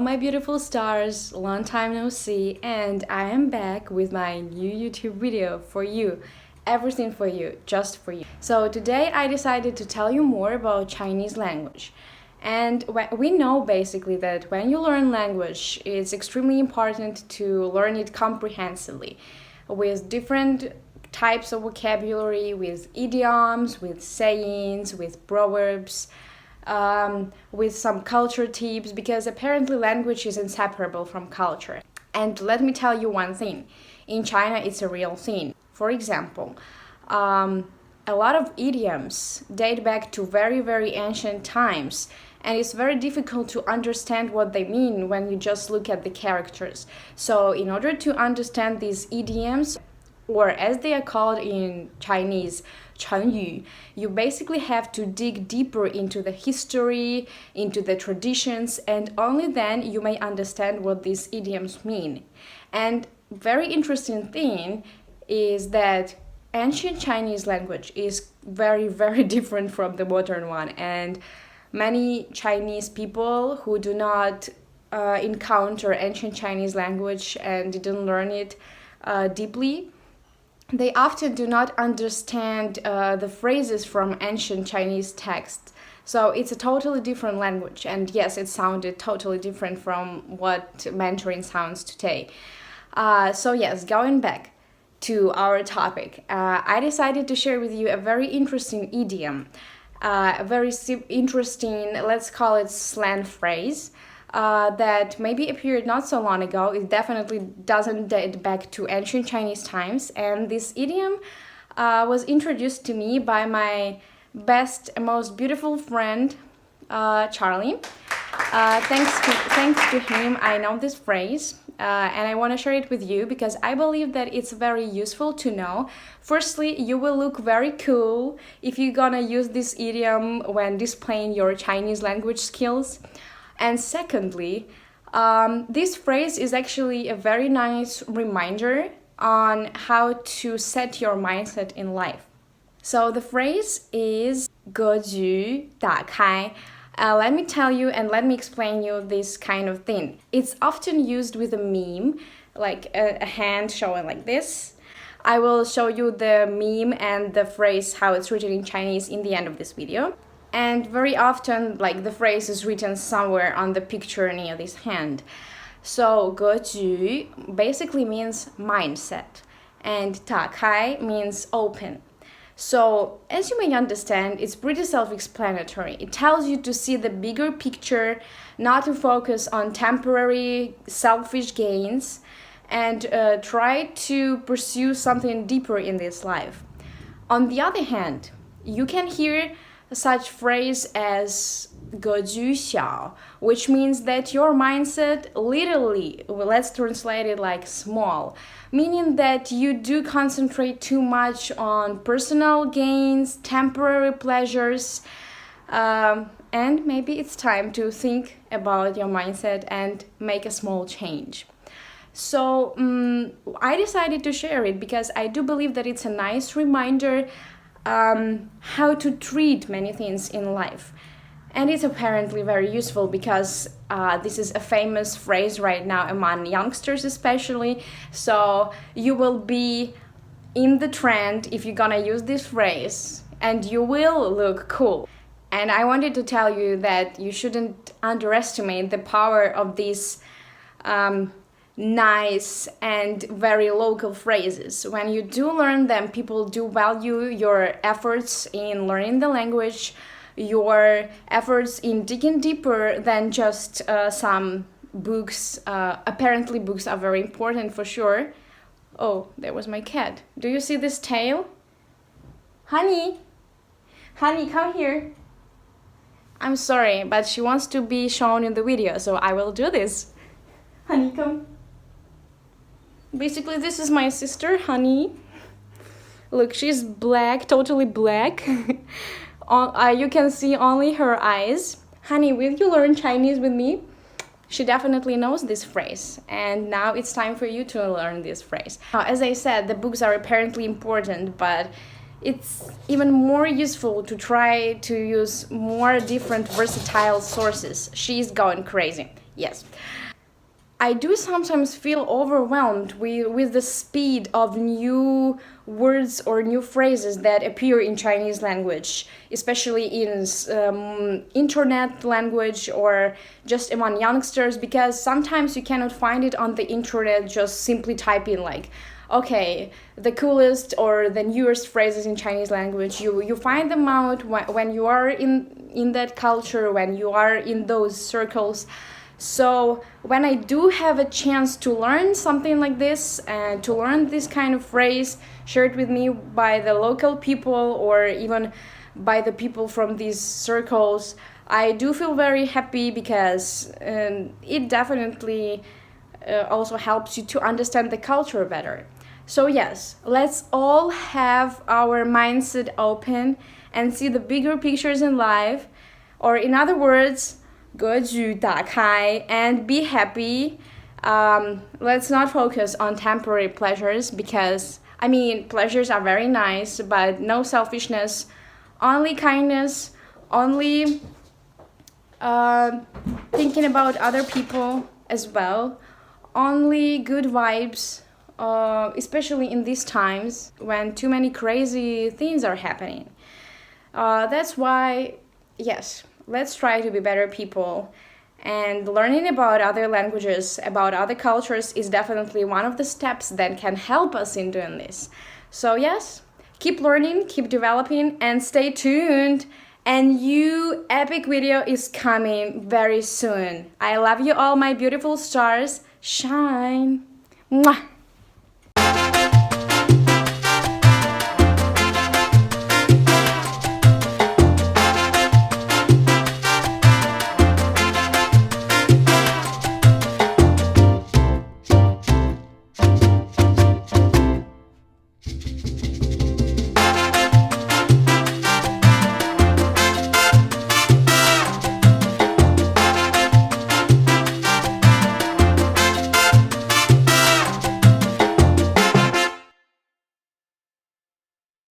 my beautiful stars, long time no see, and I am back with my new YouTube video for you. Everything for you, just for you. So today I decided to tell you more about Chinese language. And we know basically that when you learn language, it's extremely important to learn it comprehensively with different types of vocabulary, with idioms, with sayings, with proverbs, with some culture tips, because apparently language is inseparable from culture. And let me tell you one thing, in China it's a real thing. For example, a lot of idioms date back to very, very ancient times, and it's very difficult to understand what they mean when you just look at the characters. So in order to understand these idioms, or as they are called in Chinese, 成语, you basically have to dig deeper into the history, into the traditions, and only then you may understand what these idioms mean. And very interesting thing is that ancient Chinese language is very, very different from the modern one, and many Chinese people who do not encounter ancient Chinese language and didn't learn it deeply, they often do not understand the phrases from ancient Chinese texts. So it's a totally different language, and yes, it sounded totally different from what Mandarin sounds today. So yes, going back to our topic, I decided to share with you a very interesting idiom, a very interesting, let's call it slang phrase, that maybe appeared not so long ago. It definitely doesn't date back to ancient Chinese times, and this idiom was introduced to me by my best and most beautiful friend, Charlie. Thanks to him, I know this phrase, and I want to share it with you because I believe that it's very useful to know. Firstly, you will look very cool if you're gonna use this idiom when displaying your Chinese language skills. And secondly, this phrase is actually a very nice reminder on how to set your mindset in life. So the phrase is 格局打开. Let me tell you and let me explain you this kind of thing. It's often used with a meme, like a hand showing like this. I will show you the meme and the phrase, how it's written in Chinese, in the end of this video. And very often, like, the phrase is written somewhere on the picture near this hand. So 格局 basically means mindset, and 打开 means open. So, as you may understand, it's pretty self-explanatory. It tells you to see the bigger picture, not to focus on temporary, selfish gains, and try to pursue something deeper in this life. On the other hand, you can hear such phrase as 格局小, which means that your mindset literally, well, let's translate it like small, meaning that you do concentrate too much on personal gains, temporary pleasures, and maybe it's time to think about your mindset and make a small change. So I decided to share it because I do believe that it's a nice reminder how to treat many things in life. And it's apparently very useful because this is a famous phrase right now among youngsters especially. So you will be in the trend if you're gonna use this phrase, and you will look cool. And I wanted to tell you that you shouldn't underestimate the power of these nice and very local phrases. When you do learn them, people do value your efforts in learning the language, your efforts in digging deeper than just some books. Apparently books are very important for sure. Oh, there was my cat. Do you see this tail? Honey, come here. I'm sorry, but she wants to be shown in the video, so I will do this. Honey, come. Basically, this is my sister, Honey. Look, she's black, totally black. You can see only her eyes. Honey, will you learn Chinese with me? She definitely knows this phrase, and now it's time for you to learn this phrase. Now, as I said, the books are apparently important, but it's even more useful to try to use more different versatile sources. She's going crazy. Yes. I do sometimes feel overwhelmed with the speed of new words or new phrases that appear in Chinese language, especially in internet language or just among youngsters, because sometimes you cannot find it on the internet just simply type in like, okay, the coolest or the newest phrases in Chinese language. You find them out when you are in that culture, when you are in those circles. So when I do have a chance to learn something like this and to learn this kind of phrase shared with me by the local people or even by the people from these circles, I do feel very happy because it definitely also helps you to understand the culture better. So yes, let's all have our mindset open and see the bigger pictures in life, or in other words, 格局打开 and be happy. Let's not focus on temporary pleasures because, I mean, pleasures are very nice, but no selfishness, only kindness, only thinking about other people as well, only good vibes, especially in these times when too many crazy things are happening. That's why, yes, let's try to be better people. And learning about other languages, about other cultures, is definitely one of the steps that can help us in doing this. So, yes, keep learning, keep developing, and stay tuned. And new epic video is coming very soon. I love you all, my beautiful stars. Shine. Mwah.